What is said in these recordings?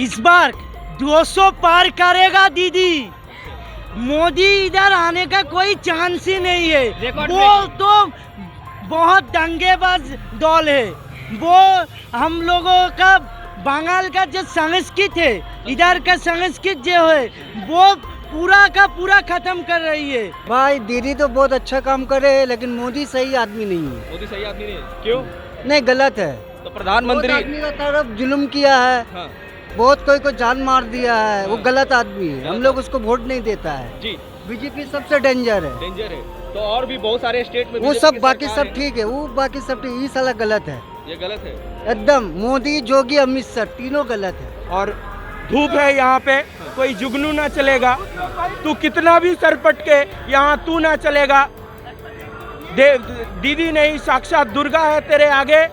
इस बार 200 पार करेगा दीदी। मोदी इधर आने का कोई चांस ही नहीं है। वो तो बहुत दंगेबाज दौल है। वो हम लोगों का बंगाल का जो संस्कृत है, इधर का संस्कृत जो है, वो पूरा का पूरा खत्म कर रही है। भाई दीदी तो बहुत अच्छा काम कर रहे हैं, लेकिन मोदी सही आदमी नहीं है। मोदी सही आदमी नहीं है। क्यों? नहीं, गलत है। तो प्रधानमंत्री आदमी का तरफ जुल्म किया है। हाँ। बहुत कोई को जान मार दिया है। वो गलत आदमी है। हम लोग उसको वोट नहीं देता है जी। बीजेपी सबसे डेंजर है। डेंजर है। तो और भी बहुत सारे स्टेट में वो BJP सब की बाकी सरकार सब है। ठीक है। वो बाकी सब ठीक। ये साला गलत है, ये गलत है। एकदम। मोदी, जोगी, अमित शाह तीनों गलत है। और धूप है यहाँ पे, कोई जुगनू ना चलेगा। तू कितना भी सर पटके, यहाँ तू ना चलेगा। दीदी नहीं, साक्षात दुर्गा है तेरे आगे।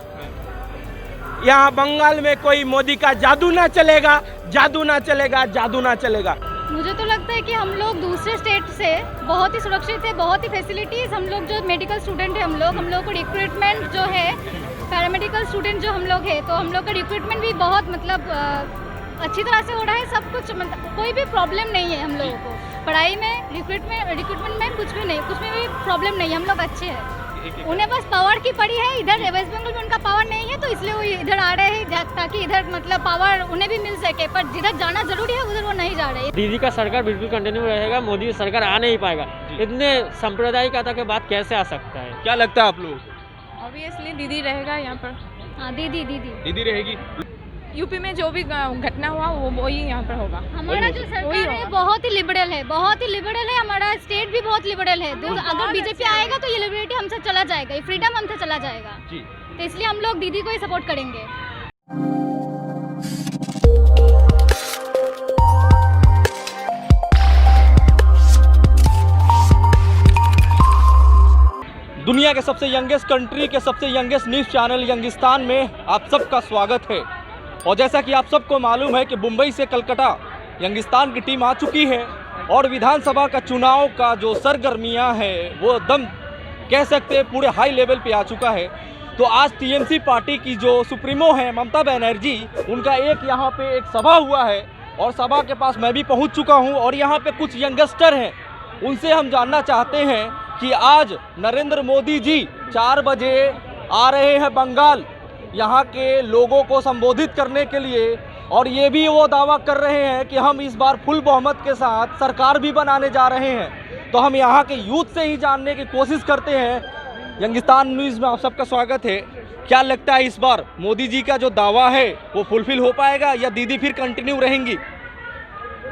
यहाँ बंगाल में कोई मोदी का जादू ना चलेगा, जादू ना चलेगा, जादू ना चलेगा। मुझे तो लगता है कि हम लोग दूसरे स्टेट से बहुत ही सुरक्षित है, बहुत ही फैसिलिटीज़। हम लोग जो मेडिकल स्टूडेंट है, हम लोग को रिक्रूटमेंट जो है, पैरामेडिकल स्टूडेंट जो हम लोग है, तो हम लोग का रिक्रूटमेंट भी बहुत मतलब अच्छी तरह से हो रहा है। सब कुछ मतलब कोई भी प्रॉब्लम नहीं है हम लोगों को। पढ़ाई में, रिक्रूटमेंट में कुछ में भी प्रॉब्लम नहीं है। हम लोग अच्छे हैं। उन्हें बस पावर की पड़ी है। इधर वेस्ट बंगाल में उनका पावर नहीं है, तो इसलिए वो इधर आ रहे हैं ताकि इधर मतलब पावर उन्हें भी मिल सके। पर जिधर जाना जरूरी है उधर वो नहीं जा रहे। दीदी का सरकार बिल्कुल कंटिन्यू रहेगा। मोदी सरकार आ नहीं पाएगा। इतने सांप्रदायिकता के बाद कैसे आ सकता है? क्या लगता है आप लोगों को? ऑब्वियसली दीदी रहेगा यहाँ पर। हाँ, दीदी दीदी रहेगी। यूपी में जो भी घटना हुआ वो वही यहाँ पर होगा। हमारा जो सरकार है बहुत ही लिबरल है, बहुत ही लिबरल है। हमारा स्टेट भी बहुत लिबरल है। तो अगर बीजेपी आएगा तो ये लिबर्टी हमसे चला जाएगा, ये फ्रीडम हमसे चला जाएगा। जी। तो इसलिए हम लोग दीदी को ही सपोर्ट करेंगे। दुनिया के सबसे यंगेस्ट कंट्री के सबसे यंगेस्ट न्यूज़ चैनल यंगिस्तान में आप सबका स्वागत है। और जैसा कि आप सबको मालूम है कि मुंबई से कलकत्ता यंगिस्तान की टीम आ चुकी है और विधानसभा का चुनाव का जो सरगर्मियां हैं वो एकदम कह सकते हैं पूरे हाई लेवल पे आ चुका है। तो आज टीएमसी पार्टी की जो सुप्रीमो है ममता बनर्जी, उनका एक यहाँ पे एक सभा हुआ है और सभा के पास मैं भी पहुँच चुका हूँ और यहाँ पे कुछ यंगस्टर हैं, उनसे हम जानना चाहते हैं कि आज नरेंद्र मोदी जी 4 बजे आ रहे हैं बंगाल यहाँ के लोगों को संबोधित करने के लिए, और ये भी वो दावा कर रहे हैं कि हम इस बार फुल बहुमत के साथ सरकार भी बनाने जा रहे हैं। तो हम यहाँ के यूथ से ही जानने की कोशिश करते हैं। यंगिस्तान न्यूज़ में आप सबका स्वागत है। क्या लगता है इस बार मोदी जी का जो दावा है वो फुलफिल हो पाएगा या दीदी फिर कंटिन्यू रहेंगी?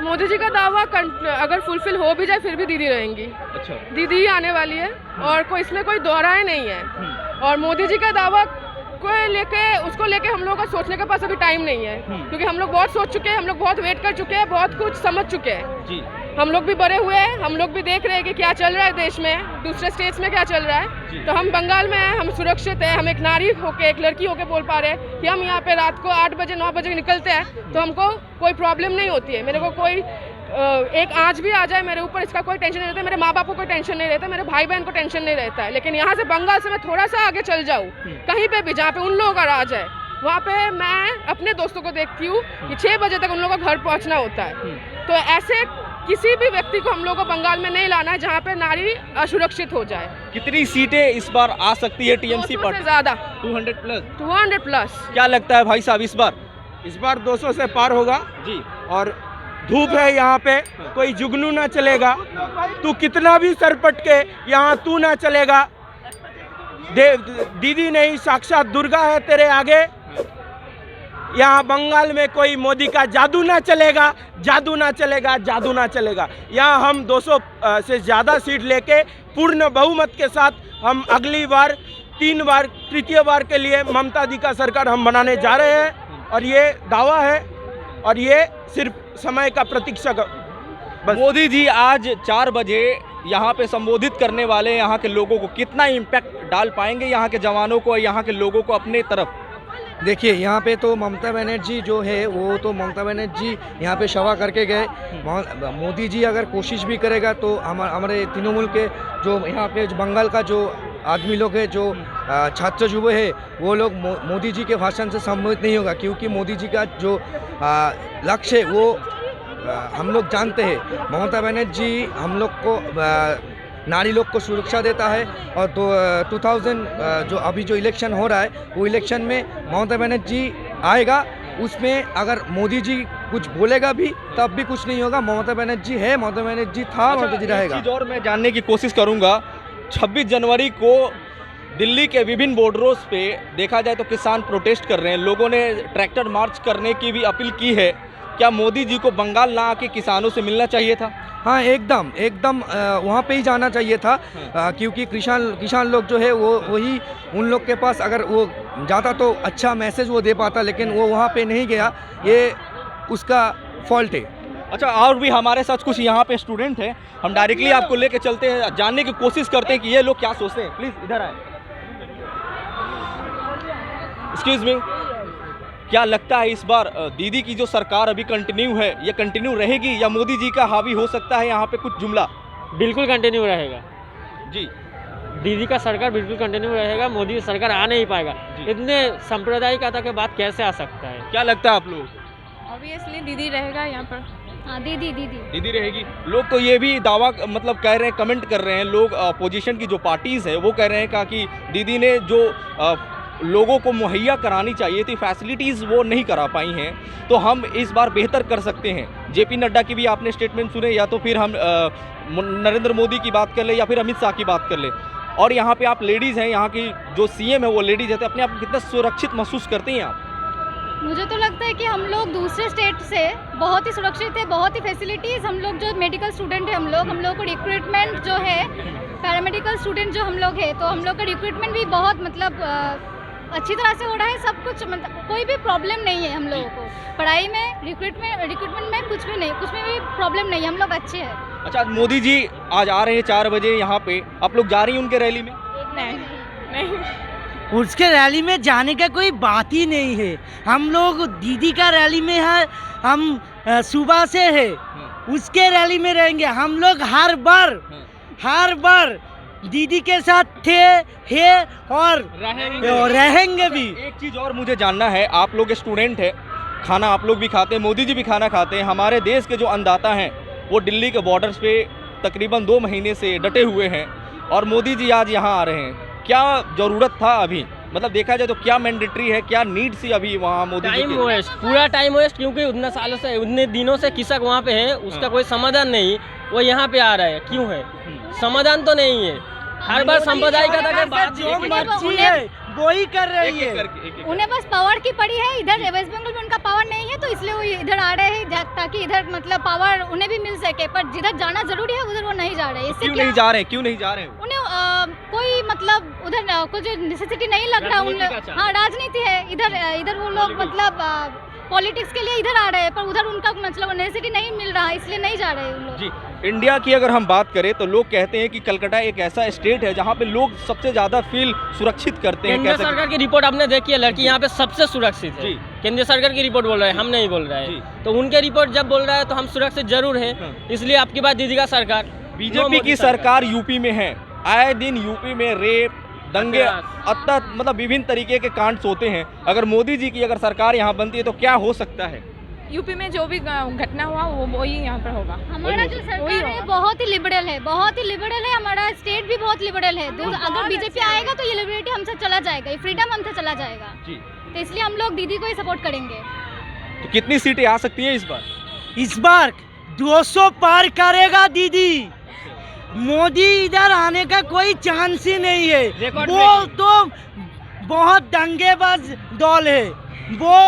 मोदी जी का दावा अगर फुलफिल हो भी जाए फिर भी दीदी रहेंगी। अच्छा। दीदी ही आने वाली है और इसमें कोई दोहराए नहीं है। और मोदी जी का दावा उसको लेके हम लोगों का सोचने के पास अभी टाइम नहीं है, क्योंकि हम लोग बहुत सोच चुके हैं, हम लोग बहुत वेट कर चुके हैं, बहुत कुछ समझ चुके हैं जी। हम लोग भी बड़े हुए हैं, हम लोग भी देख रहे हैं कि क्या चल रहा है देश में, दूसरे स्टेट्स में क्या चल रहा है। तो हम बंगाल में हैं, हम सुरक्षित हैं। हम एक नारी होके, एक लड़की होके बोल पा रहे हैं कि हम यहाँ पे रात को 8 बजे 9 बजे निकलते हैं तो हमको कोई प्रॉब्लम नहीं होती है। मेरे को कोई एक आँच भी आ जाए मेरे ऊपर, इसका कोई टेंशन नहीं रहता। मेरे माँ बाप को कोई टेंशन नहीं रहता, मेरे भाई बहन को टेंशन नहीं रहता है। लेकिन यहाँ से बंगाल से मैं थोड़ा सा आगे चल जाऊँ, कहीं पे भी जहाँ पे उन लोगों का राज है, वहाँ पे मैं अपने दोस्तों को देखती हूँ कि 6 बजे तक उन लोगों का घर पहुँचना होता है। तो ऐसे किसी भी व्यक्ति को हम लोग को बंगाल में नहीं लाना है जहाँ पे नारी असुरक्षित हो जाए। कितनी सीटें इस बार आ सकती है टीएमसी 200 पार्टी? से ज़्यादा, 200 प्लस। 200 क्या लगता है भाई साहब इस बार? 200 से पार होगा जी। और धूप है यहाँ पे, कोई जुगनू ना चलेगा। तू कितना भी सर पटके, यहाँ तू ना चलेगा। दीदी नहीं, साक्षात दुर्गा है तेरे आगे। यहाँ बंगाल में कोई मोदी का जादू ना चलेगा, जादू ना चलेगा, जादू ना चलेगा। यहाँ हम 200 से ज़्यादा सीट लेके पूर्ण बहुमत के साथ हम अगली बार 3 बार तृतीय बार के लिए ममता दी का सरकार हम बनाने जा रहे हैं। और ये दावा है और ये सिर्फ समय का प्रतीक्षा बस। मोदी जी आज 4 बजे यहाँ पे संबोधित करने वाले यहाँ के लोगों को कितना इम्पैक्ट डाल पाएंगे, यहाँ के जवानों को, यहाँ के लोगों को अपने तरफ? देखिए, यहाँ पे तो ममता बनर्जी जो है वो तो ममता बनर्जी यहाँ पे सभा करके गए। मोदी जी अगर कोशिश भी करेगा तो हमारे तृणमूल के जो यहाँ पे बंगाल का जो आदमी लोग है, जो छात्र युवा है, वो लोग मोदी जी के भाषण से सम्मोहित नहीं होगा, क्योंकि मोदी जी का जो लक्ष्य है वो हम लोग जानते हैं। ममता बनर्जी हम लोग को नारी लोग को सुरक्षा देता है, और 2000 जो अभी जो इलेक्शन हो रहा है, वो इलेक्शन में ममता बनर्जी आएगा, उसमें अगर मोदी जी कुछ बोलेगा भी तब भी कुछ नहीं होगा। ममता बनर्जी है, ममता बनर्जी था, ममता जी रहेगा। एक चीज़ और मैं जानने की कोशिश करूंगा, 26 जनवरी को दिल्ली के विभिन्न बॉर्डरों पे देखा जाए तो किसान प्रोटेस्ट कर रहे हैं, लोगों ने ट्रैक्टर मार्च करने की भी अपील की है। क्या मोदी जी को बंगाल ना आके किसानों से मिलना चाहिए था? हाँ, एकदम वहाँ पे ही जाना चाहिए था, क्योंकि किसान लोग जो है वो वही उन लोग के पास अगर वो जाता तो अच्छा मैसेज वो दे पाता, लेकिन वो वहाँ पे नहीं गया, ये उसका फॉल्ट है। अच्छा, और भी हमारे साथ कुछ यहाँ पे स्टूडेंट हैं, हम डायरेक्टली आपको लेके चलते हैं, जानने की कोशिश करते हैं कि ये लोग क्या सोचते हैं। प्लीज़ इधर आए। एक्सक्यूज मी, क्या लगता है इस बार दीदी की जो सरकार अभी कंटिन्यू है, ये कंटिन्यू रहेगी या मोदी जी का हावी हो सकता है यहाँ पे कुछ जुमला? बिल्कुल कंटिन्यू रहेगा जी, दीदी का सरकार बिल्कुल कंटिन्यू रहेगा, मोदी सरकार आ नहीं पाएगा। इतने सांप्रदायिकता के बाद कैसे आ सकता है? क्या लगता है आप लोगों को? ऑब्वियसली दीदी रहेगा यहाँ पर। हाँ, दीदी दीदी रहेगी। लोग तो ये भी दावा मतलब कह रहे हैं, कमेंट कर रहे हैं लोग, अपोजिशन की जो पार्टीज़ है वो कह रहे हैं कि दीदी ने जो लोगों को मुहैया करानी चाहिए थी फैसिलिटीज़ वो नहीं करा पाई हैं, तो हम इस बार बेहतर कर सकते हैं। जेपी नड्डा की भी आपने स्टेटमेंट सुने, या तो फिर हम नरेंद्र मोदी की बात कर ले या फिर अमित शाह की बात कर ले। और यहाँ पे आप लेडीज़ हैं, यहाँ की जो सीएम है वो लेडीज़ है, तो अपने आप को कितना सुरक्षित महसूस करते हैं आप? मुझे तो लगता है कि हम लोग दूसरे स्टेट से बहुत ही सुरक्षित है, बहुत ही फैसिलिटीज़, हम लोग जो मेडिकल स्टूडेंट है, हम लोग को रिक्रूटमेंट जो है, पैरामेडिकल स्टूडेंट जो हम लोग है, तो हम लोग का रिक्रूटमेंट भी बहुत मतलब अच्छी तरह से हो रहा है, सब कुछ मतलब कोई भी प्रॉब्लम नहीं है हम लोगों को। पढ़ाई में रिक्रूटमेंट में कुछ में भी प्रॉब्लम नहीं है, हम लोग अच्छे हैं। अच्छा, मोदी जी आज आ रहे हैं 4 बजे यहाँ पे, आप लोग जा रही हैं उनके रैली में? नहीं, उसके रैली में जाने का कोई बात ही नहीं है। हम लोग दीदी का रैली में है, हम सुबह से है उसके रैली में रहेंगे। हम लोग हर बार दीदी के साथ थे, है और रहेंगे भी। एक चीज़ और मुझे जानना है, आप लोग स्टूडेंट हैं, खाना आप लोग भी खाते हैं, मोदी जी भी खाना खाते हैं, हमारे देश के जो अन्नदाता हैं वो दिल्ली के बॉर्डर्स पे तकरीबन 2 महीने से डटे हुए हैं, और मोदी जी आज यहाँ आ रहे हैं। क्या ज़रूरत था अभी, मतलब देखा जाए तो क्या मैंडेटरी है, क्या नीड सी अभी वहाँ मोदी जी? टाइम वेस्ट, पूरा टाइम वेस्ट, क्योंकि उतने सालों से उतने दिनों से कृषक वहाँ पे है, उसका कोई समाधान नहीं, वो यहाँ पे आ रहा है, क्यों है? समाधान तो नहीं है। हर बार सांप्रदायिकता के बाद जो मर्जी है वो ही कर रही है। उन्हें बस पावर की पड़ी है, इधर वेस्ट बंगाल में उनका पावर नहीं है, तो इसलिए वो इधर आ रहे हैं ताकि इधर मतलब पावर उन्हें भी मिल सके, पर जिधर जाना जरूरी है उधर वो नहीं जा रहे। इससे क्यों नहीं जा रहे हैं? उन्हें कोई मतलब उधर कुछ नेसेसिटी नहीं लग रहा उन। हाँ, राजनीति है इधर वो लोग मतलब पॉलिटिक्स के लिए इधर आ रहे हैं, पर उधर उनका मतलब नेसेसिटी नहीं मिल रहा, इसलिए नहीं जा रहे उन लोग। जी, इंडिया की अगर हम बात करें तो लोग कहते हैं कि कलकत्ता एक ऐसा स्टेट है जहाँ पे लोग सबसे ज़्यादा फील सुरक्षित करते हैं। केंद्र सरकार की रिपोर्ट आपने देखी है, लड़की यहाँ पे सबसे सुरक्षित है। केंद्र सरकार की रिपोर्ट बोल रहे हैं, हम नहीं बोल रहे हैं। तो उनके रिपोर्ट जब बोल रहा है तो हम सुरक्षित जरूर है, इसलिए आपकी बात दीदी का सरकार। बीजेपी की सरकार यूपी में है, आए दिन यूपी में रेप, दंगे, मतलब विभिन्न तरीके के कांड होते हैं। अगर मोदी जी की अगर सरकार यहाँ बनती है तो क्या हो सकता है? यूपी में जो भी घटना हुआ वो वही यहाँ पर होगा। हमारा जो सरकार है बहुत ही लिबरल है, हमारा स्टेट भी बहुत लिबरल है। अगर बीजेपी आएगा तो ये लिबर्टी हमसे चला जाएगा, ये फ्रीडम हमसे चला जाएगा जी। तो इसलिए हम लोग दीदी को ही सपोर्ट करेंगे। तो कितनी सीटें आ सकती हैं इस बार 200 पार करेगा दीदी। मोदी इधर आने का कोई चांस ही नहीं है। वो तो बहुत दंगेबाज दौल है। वो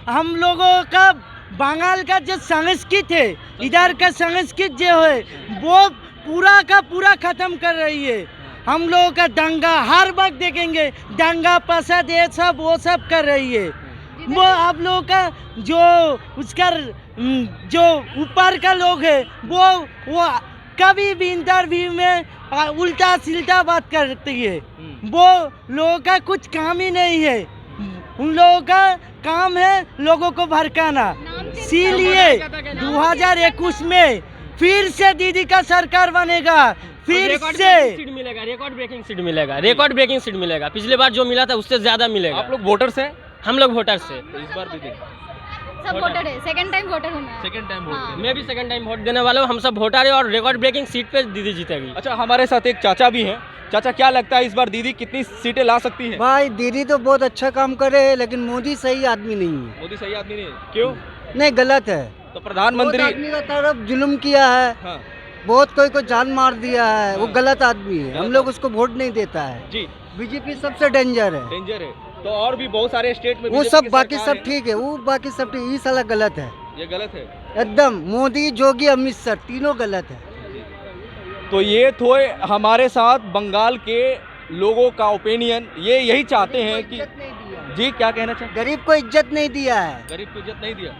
हम लोगों का बंगाल का जो संस्कृत है, इधर का संस्कृत जो है वो पूरा का पूरा खत्म कर रही है। हम लोगों का दंगा हर वक्त देखेंगे, दंगा फसाद ये सब वो सब कर रही है। वो आप लोगों का जो उसका जो ऊपर का लोग है वो कभी भी इंटरव्यू में उल्टा सिल्टा बात करती है। वो लोगों का कुछ काम ही नहीं है, उन लोगों का काम है लोगों को भड़काना। इसीलिए 2021 में फिर से दीदी का सरकार बनेगा, फिर से सीट मिलेगा, रिकॉर्ड ब्रेकिंग सीट मिलेगा, रिकॉर्ड ब्रेकिंग सीट मिलेगा। पिछले बार जो मिला था उससे ज्यादा मिलेगा। आप लोग वोटर्स हैं? हम लोग वोटर से, तो इस बार भी दें। सब वोटर है, सेकंड टाइम वोटर हूँ मैं। सेकंड टाइम वोट हाँ। दें। मैं भी सेकंड टाइम वोट देने वाला हूँ। हम सब वोटर है और रिकॉर्ड ब्रेकिंग सीट पे दीदी जीतेगी। अच्छा, हमारे साथ एक चाचा भी हैं। चाचा, क्या लगता है इस बार दीदी कितनी सीटें ला सकती है? भाई दीदी तो बहुत अच्छा काम कर रहे हैं, लेकिन मोदी सही आदमी नहीं है। मोदी सही आदमी नहीं है? क्यों? नहीं, गलत है। तो बहुत प्रधानमंत्री आदमी का तरफ जुल्म किया है, हाँ बहुत कोई को जान मार दिया है, वो हाँ। गलत आदमी है। हम गलत लोग उसको वोट नहीं देता है। जी, बीजेपी सबसे डेंजर है। डेंजर है। तो और भी बहुत सारे स्टेट में वो BJP सब की बाकी सरकार सब ठीक है, वो बाकी सब ठीक। ये साला गलत है ये गलत है। एकदम। मोदी, योगी, अमित शाह तीनों गलत है। तो ये तो हमारे साथ बंगाल के लोगों का ओपिनियन। ये यही चाहते हैं कि जी, क्या कहना चाहते? गरीब को इज्जत नहीं दिया है, गरीब को इज्जत नहीं दिया।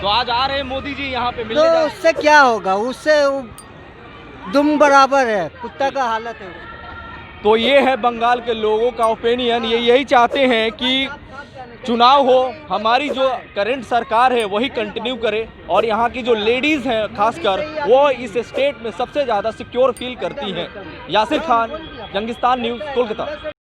तो आज आ रहे हैं मोदी जी यहाँ पे मिलने तो जा रहे हैं। उससे क्या होगा? उससे वो दुम बराबर है, कुत्ता का हालत है उसका। तो ये है बंगाल के लोगों का ओपिनियन। ये यही चाहते हैं कि चुनाव हो, हमारी जो करंट सरकार है वही कंटिन्यू करे, और यहाँ की जो लेडीज़ हैं खासकर वो इस स्टेट में सबसे ज़्यादा सिक्योर फील करती हैं। यासिर खान, यंगिस्तान न्यूज़, कोलकाता।